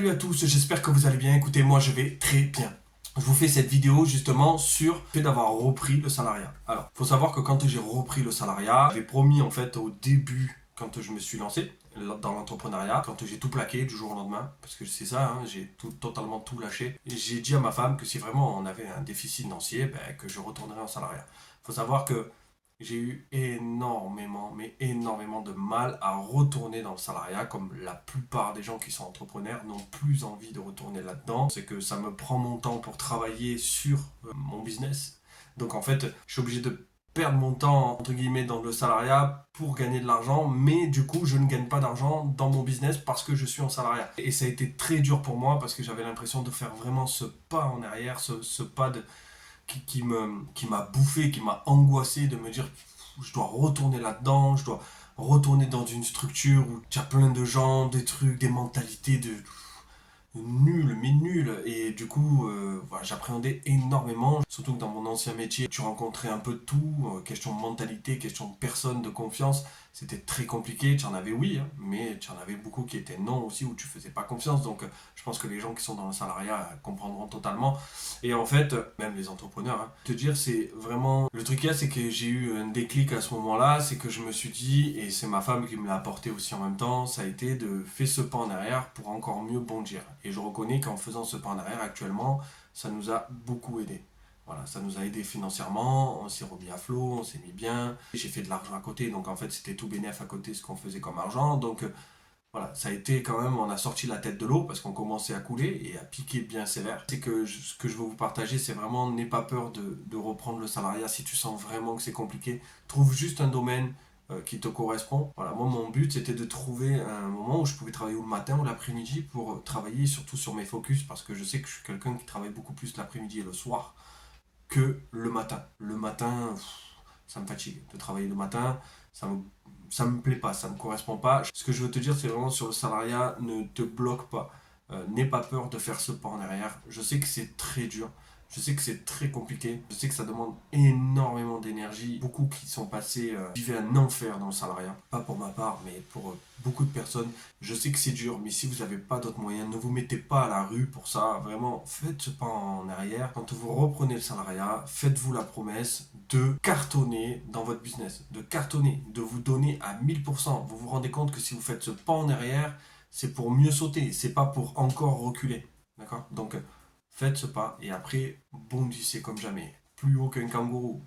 Salut à tous, j'espère que vous allez bien. Écoutez, moi je vais très bien. Je vous fais cette vidéo justement sur le fait d'avoir repris le salariat. Alors, il faut savoir que quand j'ai repris le salariat, j'avais promis en fait au début, quand je me suis lancé dans l'entrepreneuriat, quand j'ai tout plaqué du jour au lendemain, parce que c'est ça, hein, j'ai totalement tout lâché. Et j'ai dit à ma femme que si vraiment on avait un déficit financier, que je retournerais en salariat. Il faut savoir que j'ai eu énormément, mais énormément de mal à retourner dans le salariat, comme la plupart des gens qui sont entrepreneurs n'ont plus envie de retourner là-dedans. C'est que ça me prend mon temps pour travailler sur mon business. Donc en fait, je suis obligé de perdre mon temps, entre guillemets, dans le salariat pour gagner de l'argent, mais du coup, je ne gagne pas d'argent dans mon business parce que je suis en salariat. Et ça a été très dur pour moi parce que j'avais l'impression de faire vraiment ce pas en arrière, ce pas de qui m'a bouffé, qui m'a angoissé de me dire je dois retourner là-dedans, je dois retourner dans une structure où il y a plein de gens, des trucs, des mentalités de nul, mais nul. Et du coup, voilà, j'appréhendais énormément. Surtout que dans mon ancien métier, tu rencontrais un peu de tout. Question de mentalité, question de personne, de confiance. C'était très compliqué. Tu en avais oui, hein, mais tu en avais beaucoup qui étaient non aussi, où tu faisais pas confiance. Donc, je pense que les gens qui sont dans le salariat comprendront totalement. Et en fait, même les entrepreneurs, hein, te dire, c'est vraiment... Le truc qu'il y a, c'est que j'ai eu un déclic à ce moment-là. C'est que je me suis dit, et c'est ma femme qui me l'a apporté aussi en même temps, ça a été de faire ce pas en arrière pour encore mieux bondir. Et je reconnais qu'en faisant ce pas en arrière actuellement, ça nous a beaucoup aidé. Voilà, ça nous a aidé financièrement, on s'est remis à flot, on s'est mis bien. J'ai fait de l'argent à côté, donc en fait c'était tout bénéf à côté ce qu'on faisait comme argent. Donc voilà, ça a été quand même, on a sorti la tête de l'eau parce qu'on commençait à couler et à piquer bien sévère. C'est que ce que je veux vous partager, c'est vraiment n'aie pas peur de reprendre le salariat si tu sens vraiment que c'est compliqué. Trouve juste un domaine qui te correspond. Voilà, moi mon but c'était de trouver un moment où je pouvais travailler ou le matin ou l'après-midi pour travailler surtout sur mes focus parce que je sais que je suis quelqu'un qui travaille beaucoup plus l'après-midi et le soir que le matin. Le matin, ça me fatigue de travailler le matin, ça me plaît pas, ça me correspond pas. Ce que je veux te dire, c'est vraiment sur le salariat, ne te bloque pas. N'aie pas peur de faire ce pas en arrière. Je sais que c'est très dur. Je sais que c'est très compliqué. Je sais que ça demande énormément d'énergie. Beaucoup qui sont passés vivaient un enfer dans le salariat. Pas pour ma part, mais pour beaucoup de personnes. Je sais que c'est dur, mais si vous n'avez pas d'autres moyens, ne vous mettez pas à la rue pour ça. Vraiment, faites ce pas en arrière. Quand vous reprenez le salariat, faites-vous la promesse de cartonner dans votre business. De cartonner, de vous donner à 1000%. Vous vous rendez compte que si vous faites ce pas en arrière, c'est pour mieux sauter. C'est pas pour encore reculer. D'accord? Donc, faites ce pas et après, bondissez comme jamais. Plus haut qu'un kangourou.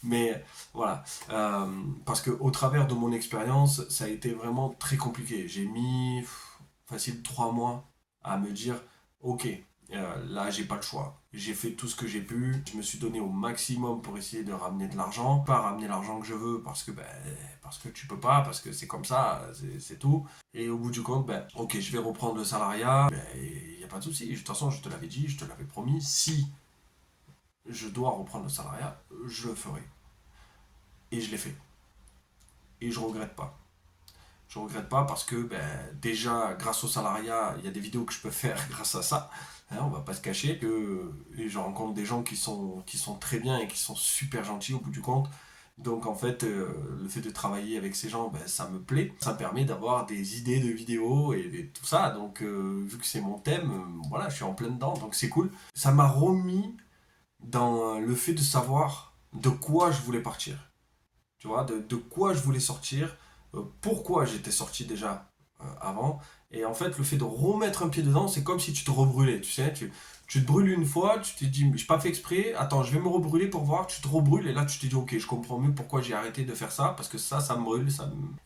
Mais voilà, parce qu'au travers de mon expérience, ça a été vraiment très compliqué. J'ai mis facile 3 mois à me dire, ok, là j'ai pas le choix. J'ai fait tout ce que j'ai pu, je me suis donné au maximum pour essayer de ramener de l'argent. Pas ramener l'argent que je veux parce que tu peux pas, parce que c'est comme ça, c'est tout. Et au bout du compte, ok, je vais reprendre le salariat, il n'y a pas de souci. De toute façon, je te l'avais dit, je te l'avais promis, si je dois reprendre le salariat, je le ferai. Et je l'ai fait. Et je regrette pas. Je regrette pas parce que déjà, grâce au salariat, il y a des vidéos que je peux faire grâce à ça. Hein, on va pas se cacher que et je rencontre des gens qui sont très bien et qui sont super gentils au bout du compte. Donc en fait, le fait de travailler avec ces gens, ça me plaît. Ça me permet d'avoir des idées de vidéos et tout ça. Donc vu que c'est mon thème, voilà, je suis en plein dedans, donc c'est cool. Ça m'a remis dans le fait de savoir de quoi je voulais partir. Tu vois, de quoi je voulais sortir, pourquoi j'étais sorti déjà avant. Et en fait, le fait de remettre un pied dedans, c'est comme si tu te rebrûlais. Tu sais, tu te brûles une fois, tu te dis, j'ai pas fait exprès, attends, je vais me rebrûler pour voir, tu te rebrûles, et là tu te dis, ok, je comprends mieux pourquoi j'ai arrêté de faire ça, parce que ça me brûle,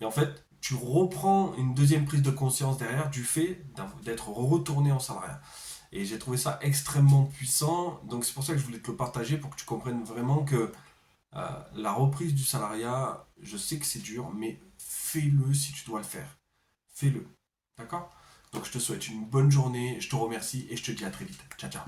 Et en fait, tu reprends une deuxième prise de conscience derrière du fait d'être retourné en salariat. Et j'ai trouvé ça extrêmement puissant, donc c'est pour ça que je voulais te le partager pour que tu comprennes vraiment que la reprise du salariat, je sais que c'est dur, mais fais-le si tu dois le faire. Fais-le. D'accord? Donc je te souhaite une bonne journée, je te remercie et je te dis à très vite. Ciao, ciao.